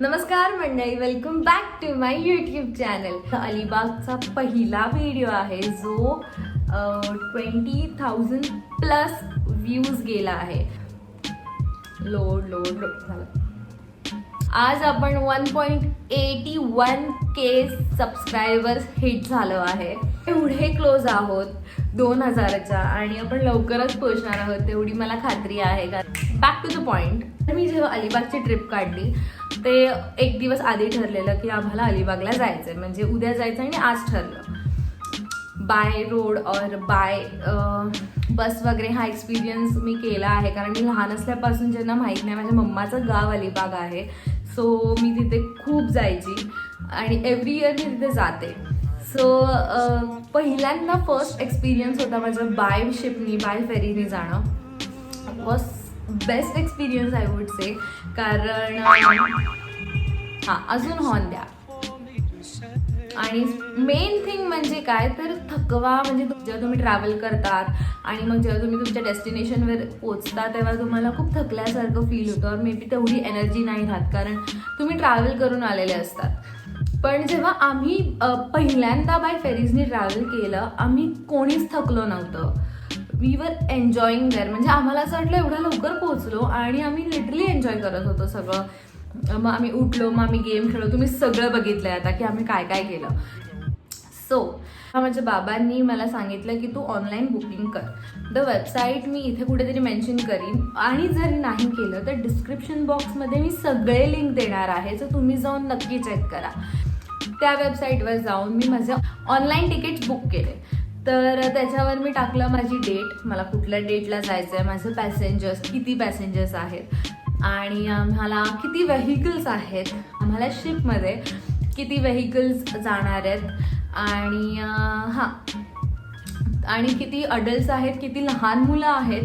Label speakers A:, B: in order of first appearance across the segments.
A: नमस्कार मंडळी, welcome back to my YouTube channel. अलिबागचा पहिला व्हिडिओ आहे जो 20,000 प्लस व्ह्यूज गेला आहे. लोड झालं. आज आपण 1.81K सबस्क्रायबर्स हिट झालो आहे. एवढे क्लोज आहोत 2000च्या आणि आपण लवकरच पोहोचणार आहोत तेवढी मला खात्री आहे. बॅक टू द पॉइंट, मी जेव्हा अलिबागची ट्रिप काढली ते एक दिवस आधी ठरलेलं की आम्हाला अलिबागला जायचंय, म्हणजे उद्या जायचं आणि आज ठरलं. बाय रोड और बाय बस वगैरे हा एक्सपिरियन्स मी केला आहे, कारण मी लहान असल्यापासून ज्यांना माहीत नाही, माझ्या मम्माचं गाव अलिबाग आहे. सो मी तिथे खूप जायची आणि एव्हरी इयर मी तिथे जाते. सो पहिल्यांदा फर्स्ट एक्सपिरियन्स होता माझा बाय शिपनी, बाय फेरीने जाणं. Was best experience I would say, कारण अजून हॉर्न द्या. आणि मेन थिंग म्हणजे काय तर थकवा, म्हणजे जेव्हा तुम्ही ट्रॅव्हल करतात आणि मग जेव्हा तुम्ही तुमच्या डेस्टिनेशनवर पोचता तेव्हा तुम्हाला खूप थकल्यासारखं फील होतं. मे बी तेवढी एनर्जी नाही राहत कारण तुम्ही ट्रॅव्हल करून आलेले असतात. पण जेव्हा आम्ही पहिल्यांदा बाय फेरीजनी ट्रॅव्हल केलं, आम्ही कोणीच थकलो नव्हतं. We were enjoying there. म्हणजे आम्हाला असं वाटलं एवढ्या लवकर पोहोचलो आणि आम्ही लिटरली एन्जॉय करत होतो सगळं. मग आम्ही उठलो, मग आम्ही गेम खेळलो. तुम्ही सगळं बघितलंय आता की आम्ही काय काय केलं. सो माझ्या बाबांनी मला सांगितलं की तू ऑनलाईन बुकिंग कर. द वेबसाईट मी इथे कुठेतरी मेन्शन करीन, आणि जरी नाही केलं तर डिस्क्रिप्शन बॉक्समध्ये मी सगळे लिंक देणार आहे, सो तुम्ही जाऊन नक्की चेक करा. त्या वेबसाईटवर जाऊन मी माझं ऑनलाईन तिकीट्स बुक केले. तर त्याच्यावर मी टाकलं माझी डेट, मला कुठल्या डेटला जायचं आहे, माझं पॅसेंजर्स किती पॅसेंजर्स आहेत आणि आम्हाला किती व्हेकल्स आहेत, आम्हाला शिपमध्ये किती व्हेकल्स जाणार आहेत, आणि आणि किती अडल्ट्स आहेत, किती लहान मुलं आहेत,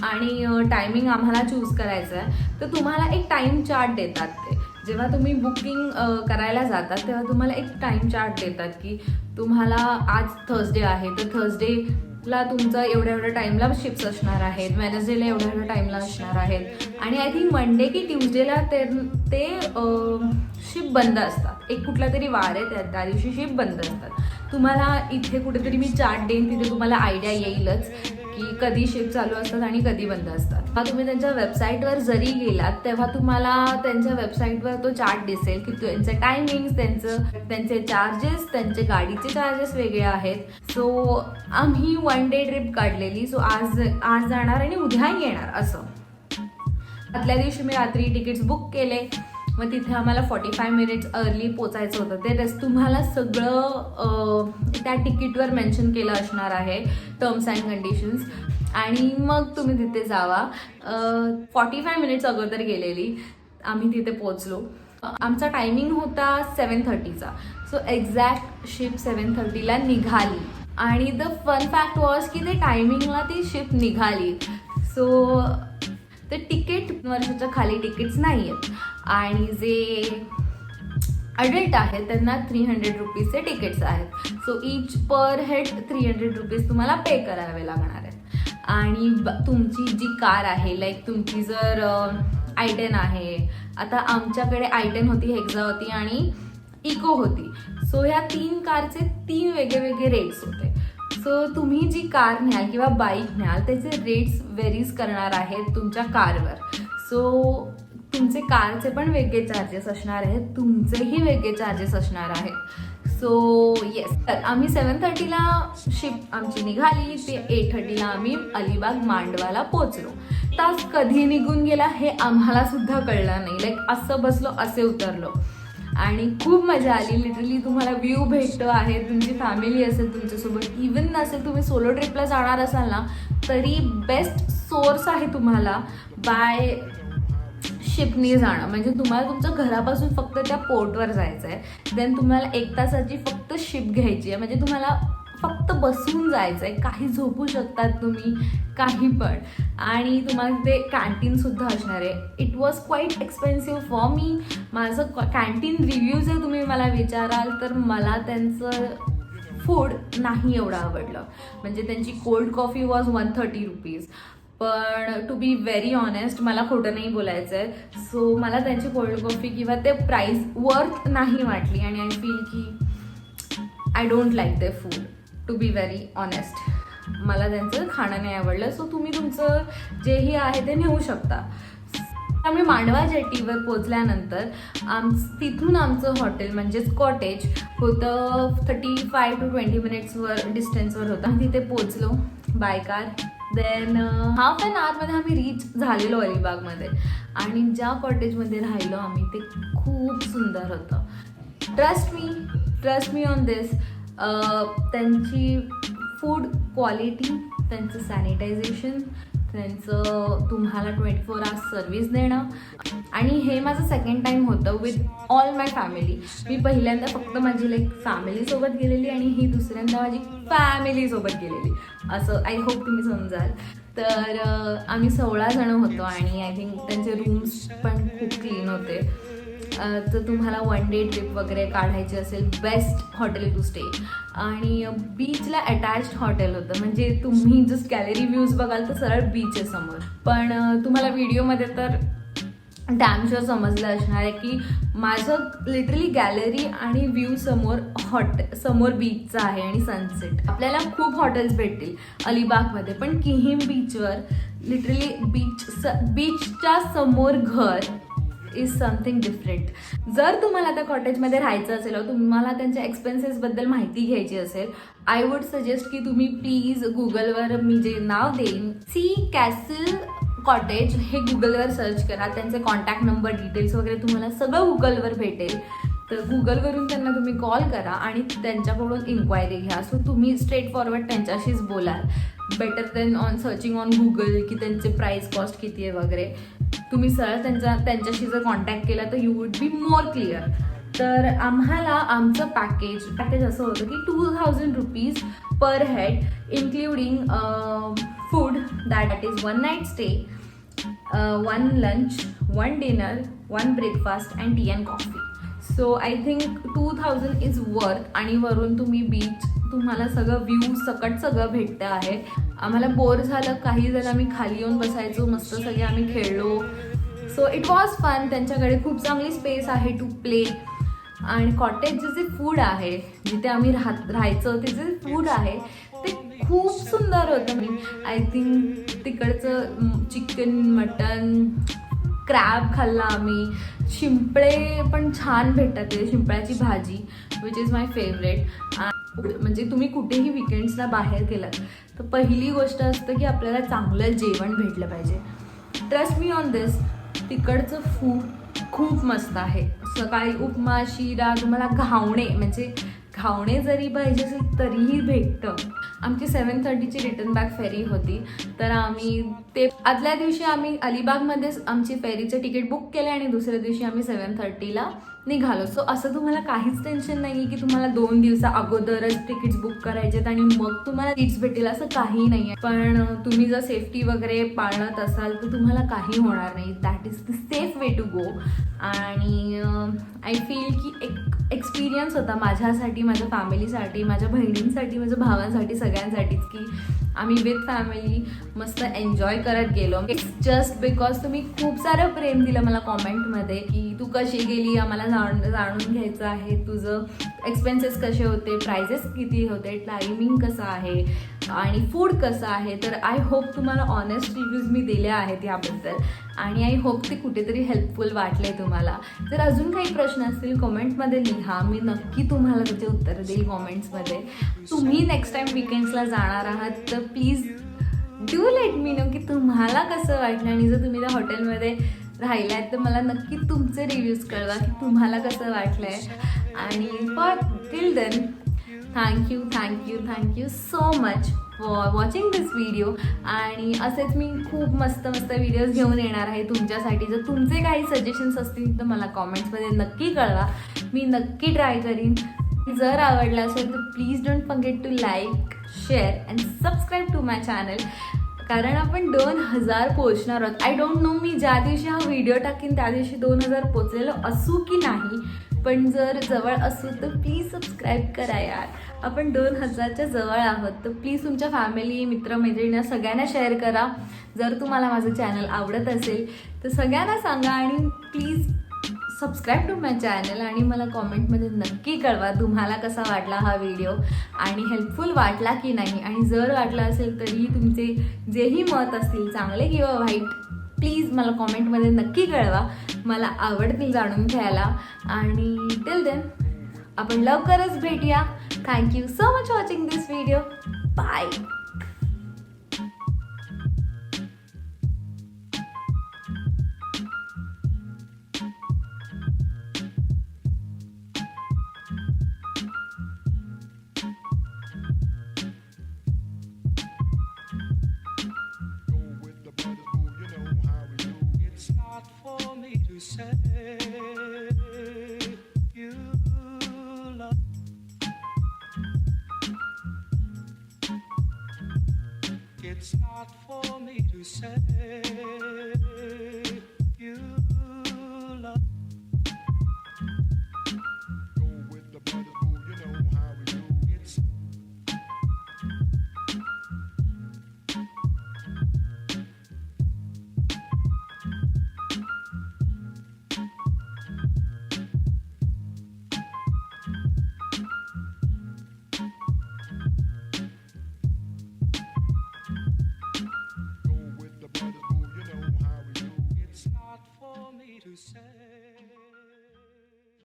A: आणि टायमिंग आम्हाला चूज करायचं आहे. तर तुम्हाला एक टाईम चार्ट देतात ते. जेव्हा तुम्ही बुकिंग करायला जातात तेव्हा तुम्हाला एक टाईम चार्ट देतात की तुम्हाला आज थर्सडे आहे तर थर्सडेला तुमचं एवढ्या टाईमला शिप्स असणार आहेत, वेनसडेला एवढ्या टाईमला असणार आहेत, आणि आय थिंक मंडे की ट्यूजडेला ते शिप बंद असतात. एक कुठला तरी वार आहे त्या दिवशी शिप बंद असतात. तुम्हाला इथे कुठेतरी मी चार्ट देईन, तिथे तुम्हाला आयडिया येईलच की कधी शिप चालू असतात आणि कधी बंद असतात. तुम्ही त्यांच्या वेबसाईटवर जरी गेलात तेव्हा तुम्हाला त्यांच्या वेबसाईटवर तो चार्ट दिसेल की त्यांचे टायमिंग्स, त्यांचे चार्जेस, त्यांचे गाडीचे चार्जेस वेगळे आहेत. सो आम्ही 1 डे ट्रिप काढलेली. सो आज जाणार आणि उद्या येणार असं. आदल्या दिवशी मी रात्री तिकीट्स बुक केले. मग तिथे आम्हाला 45 मिनिट्स अर्ली पोचायचं होतं. ते रेस्ट तुम्हाला सगळं त्या तिकीटवर मेन्शन केलं असणार आहे, टर्म्स अँड कंडिशन्स, आणि मग तुम्ही तिथे जावा. 45 मिनिट्स अगोदर गेलेली आम्ही तिथे पोचलो. आमचा टायमिंग होता 7:30चा. सो एक्झॅक्ट शिप 7:30ला निघाली. आणि द फन फॅक्ट वॉज की ते टायमिंगला ती शिप निघाली. सो ते तिकीट वर्षाच्या खाली तिकीट्स नाही आहेत, आणि जे अडल्ट आहेत त्यांना 300 रुपीजचे तिकीट्स आहेत. सो इच पर हेड 300 रुपीज तुम्हाला पे करावे लागणार आहेत. आणि तुमची जी कार आहे, लाईक तुमची जर I10 आहे, आता आमच्याकडे I10 होती, हेक्झा होती आणि इको होती. सो ह्या 3 कारचे 3 वेगळे रेट्स होते. सो तुम्ही जी कार न्याल किंवा बाईक न्याल त्याचे रेट्स व्हेरीज करणार आहेत तुमच्या कारवर. सो तुमचे कारचे पण वेगळे चार्जेस असणार आहेत, तुमचेही वेगळे चार्जेस असणार आहेत. सो येस, तर आम्ही 7:30ला शिप आमची निघाली, ते 8:30ला आम्ही अलिबाग मांडवाला पोचलो. तास कधी निघून गेला हे आम्हाला सुद्धा कळलं नाही. लाईक असं बसलो असे उतरलो आणि खूप मजा आली. लिटरली तुम्हाला व्ह्यू भेटतो आहे, तुमची फॅमिली असेल तुमच्यासोबत, इवन नसेल तुम्ही सोलो ट्रिपला जाणार असाल ना तरी बेस्ट सोर्स आहे तुम्हाला बाय शिपनी जाणं. म्हणजे तुम्हाला तुमच्या घरापासून फक्त त्या पोर्टवर जायचं आहे, देन तुम्हाला 1 तासाची फक्त शिप घ्यायची आहे. म्हणजे तुम्हाला फक्त बसून जायचं आहे, काही झोपू शकतात तुम्ही, काही पण, आणि तुम्हाला ते कॅन्टीनसुद्धा असणार आहे. It was quite expensive for me. माझं कॅन्टीन रिव्ह्यू जर तुम्ही मला विचाराल तर मला त्यांचं फूड नाही एवढं आवडलं. म्हणजे त्यांची कोल्ड कॉफी वॉज 130 रुपीज, पण टू बी व्हेरी ऑनेस्ट मला खोटं नाही बोलायचं आहे. सो मला त्यांची कोल्ड कॉफी किंवा ते प्राईस वर्थ नाही वाटली आणि आय फील की I don't like the food, to be very honest. मला त्यांचं खाणं नाही आवडलं. सो तुम्ही तुमचं जेही आहे ते नेऊ शकता. आम्ही मांडवा जेटीवर पोचल्यानंतर तिथून आमचं हॉटेल म्हणजेच कॉटेज होतं 35 to 20 मिनिट्सवर डिस्टन्सवर होतं. तिथे पोचलो by car. Then half an आवरमध्ये आम्ही रीच झालेलो अलिबागमध्ये. आणि ज्या कॉटेजमध्ये राहिलो आम्ही ते खूप सुंदर होतं. ट्रस्ट मी ऑन दिस. त्यांची फूड क्वालिटी, त्यांचं सॅनिटायझेशन, त्यांचं तुम्हाला 24 hours सर्व्हिस देणं. आणि हे माझं सेकंड टाईम होतं विथ ऑल माय फॅमिली. मी पहिल्यांदा फक्त माझी फॅमिलीसोबत गेलेली आणि ही दुसऱ्यांदा माझी फॅमिलीसोबत गेलेली, असं आय होप तुम्ही समजाल. तर आम्ही 16 जण होतो आणि आय थिंक त्यांचे रूम्स पण खूप क्लीन होते. तर तुम्हाला वन डे ट्रिप वगैरे काढायची असेल, बेस्ट हॉटेल टू स्टे. आणि बीचला अटॅच्ड हॉटेल होतं, म्हणजे तुम्ही जस्ट गॅलरी व्ह्यूज बघाल तर सरळ बीच आहे समोर. पण तुम्हाला व्हिडिओमध्ये तर डॅम शुअर समजलं असणार आहे की माझं लिटरली गॅलरी आणि व्ह्यू समोर बीचचा आहे आणि सनसेट. आपल्याला खूप हॉटेल्स भेटतील अलिबागमध्ये, पण किहीम बीचवर लिटरली बीचच्या समोर घर इज समथिंग डिफरंट. जर तुम्हाला त्या कॉटेजमध्ये राहायचं असेल और तुम्हाला त्यांच्या एक्सपेन्सेसबद्दल माहिती घ्यायची असेल, आय वुड सजेस्ट की तुम्ही प्लीज गुगलवर मी जे नाव देईन, सी कॅसल कॉटेज हे गुगलवर सर्च करा. त्यांचे कॉन्टॅक्ट नंबर, डिटेल्स वगैरे तुम्हाला सगळं गुगलवर भेटेल. तर गुगलवरून त्यांना तुम्ही कॉल करा आणि त्यांच्याकडून इन्क्वायरी घ्या. सो तुम्ही स्ट्रेट फॉरवर्ड त्यांच्याशीच बोलाल, better than searching on Google की त्यांचे प्राईस कॉस्ट किती आहे वगैरे. तुम्ही सरळ त्यांच्याशी जर कॉन्टॅक्ट केला तर you would be more clear. तर आम्हाला आमचं पॅकेज असं होतं की 2000 rupees per head, including food, that is 1 night stay, 1 lunch, 1 dinner, 1 breakfast and T and coffee. So I think 2000 is worth. आणि वरून तुम्ही बीच, तुम्हाला सगळं व्ह्यू सकट सगळं भेटतं आहे. आम्हाला बोर झालं, काही जण आम्ही खाली येऊन बसायचो, मस्त सगळे आम्ही खेळलो. So it was fun. त्यांच्याकडे खूप चांगली स्पेस आहे टू प्ले. आणि कॉटेजचे जे फूड आहे, जिथे आम्ही राहायचं ते जे फूड आहे ते खूप सुंदर होतं. आय थिंक तिकडचं चिकन, मटन, क्रॅब खाल्ला आम्ही. शिंपळे पण छान भेटतात ते, शिंपळ्याची भाजी विच इज माय फेवरेट. म्हणजे तुम्ही कुठेही विकेंड्सला बाहेर गेलात तर पहिली गोष्ट असतं की आपल्याला चांगलं जेवण भेटलं पाहिजे. ट्रस्ट मी ऑन दिस, तिकडचं फूड खूप मस्त आहे. सकाळी उपमा, शिरा, तुम्हाला घावणे जरी पाहिजे असेल तरीही भेटतं. आमची 7:30ची रिटर्न बॅक फेरी होती. तर आम्ही ते आदल्या दिवशी आम्ही अलिबागमध्येच आमची फेरीचं तिकीट बुक केलं आणि दुसऱ्या दिवशी आम्ही 7:30ला निघालो. सो असं तुम्हाला काहीच टेन्शन नाही आहे की तुम्हाला 2 दिवसा अगोदरच तिकीट्स बुक करायचे आहेत आणि मग तुम्हाला सीट्स भेटेल, असं काही नाही आहे. पण तुम्ही जर सेफ्टी वगैरे पाळत असाल तर तुम्हाला काही होणार नाही. That is the safe way to go. आणि आय फील की एक एक्सपिरियन्स होता माझ्यासाठी, माझ्या फॅमिलीसाठी, माझ्या बहिणींसाठी, माझ्या भावांसाठी, सगळ्यांसाठीच की आम्ही विथ फॅमिली मस्त एन्जॉय करत गेलो. इट्स जस्ट बिकॉज तुम्ही खूप सारं प्रेम दिलं मला कॉमेंटमध्ये की तू कशी गेली, आम्हाला जाणून घ्यायचं आहे, तुझं एक्सपेन्सेस कसे होते, प्राइजेस किती होते, टायमिंग कसं आहे आणि फूड कसं आहे. तर आय होप तुम्हाला ऑनेस्ट रिव्ह्यूज मी दिले आहेत याबद्दल आणि आय होप ते कुठेतरी हेल्पफुल वाटले तुम्हाला. जर अजून काही प्रश्न असतील कॉमेंटमध्ये लिहा, मी नक्की तुम्हाला त्याचे उत्तर देईल कॉमेंट्समध्ये. तुम्ही नेक्स्ट टाईम विकेंड्सला जाणार आहात तर please do let me know की तुम्हाला कसं वाटलं. आणि जर तुम्ही त्या हॉटेलमध्ये राहिला आहेत तर मला नक्की तुमचे रिव्ह्यूज कळवा की तुम्हाला कसं वाटलं आहे. आणि for till then thank you so much for watching this video. आणि असेच मी खूप मस्त व्हिडिओज घेऊन येणार आहे तुमच्यासाठी. जर तुमचे काही सजेशन्स असतील तर मला कॉमेंट्समध्ये नक्की कळवा, मी नक्की ट्राय करीन. जर आवडला असेल तर please don't forget to like, share and subscribe to my channel. कारण आपण 2000 पोचणार आहोत. आय डोंट नो मी ज्या दिवशी हा व्हिडिओ टाकीन त्या दिवशी 2000 पोचलेलो असू की नाही, पण जर जवळ असू तर प्लीज सबस्क्राईब करा यार. आपण 2000च्या जवळ आहोत, तर प्लीज तुमच्या फॅमिली, मित्रमैत्रिणी सगळ्यांना शेअर करा. जर तुम्हाला माझं चॅनल आवडत असेल तर सगळ्यांना सांगा आणि please subscribe to my channel. आणि मला कॉमेंटमध्ये नक्की कळवा तुम्हाला कसा वाटला हा व्हिडिओ आणि हेल्पफुल वाटला की नाही. आणि जर वाटला असेल तरीही तुमचे जेही मत असतील, चांगले किंवा वाईट, प्लीज मला कॉमेंटमध्ये नक्की कळवा. मला आवडतील जाणून घ्यायला. आणि टिल देन आपण लवकरच भेटूया. Thank you so much watching this video. Bye.
B: It's not for me to say you love. It's not for me to say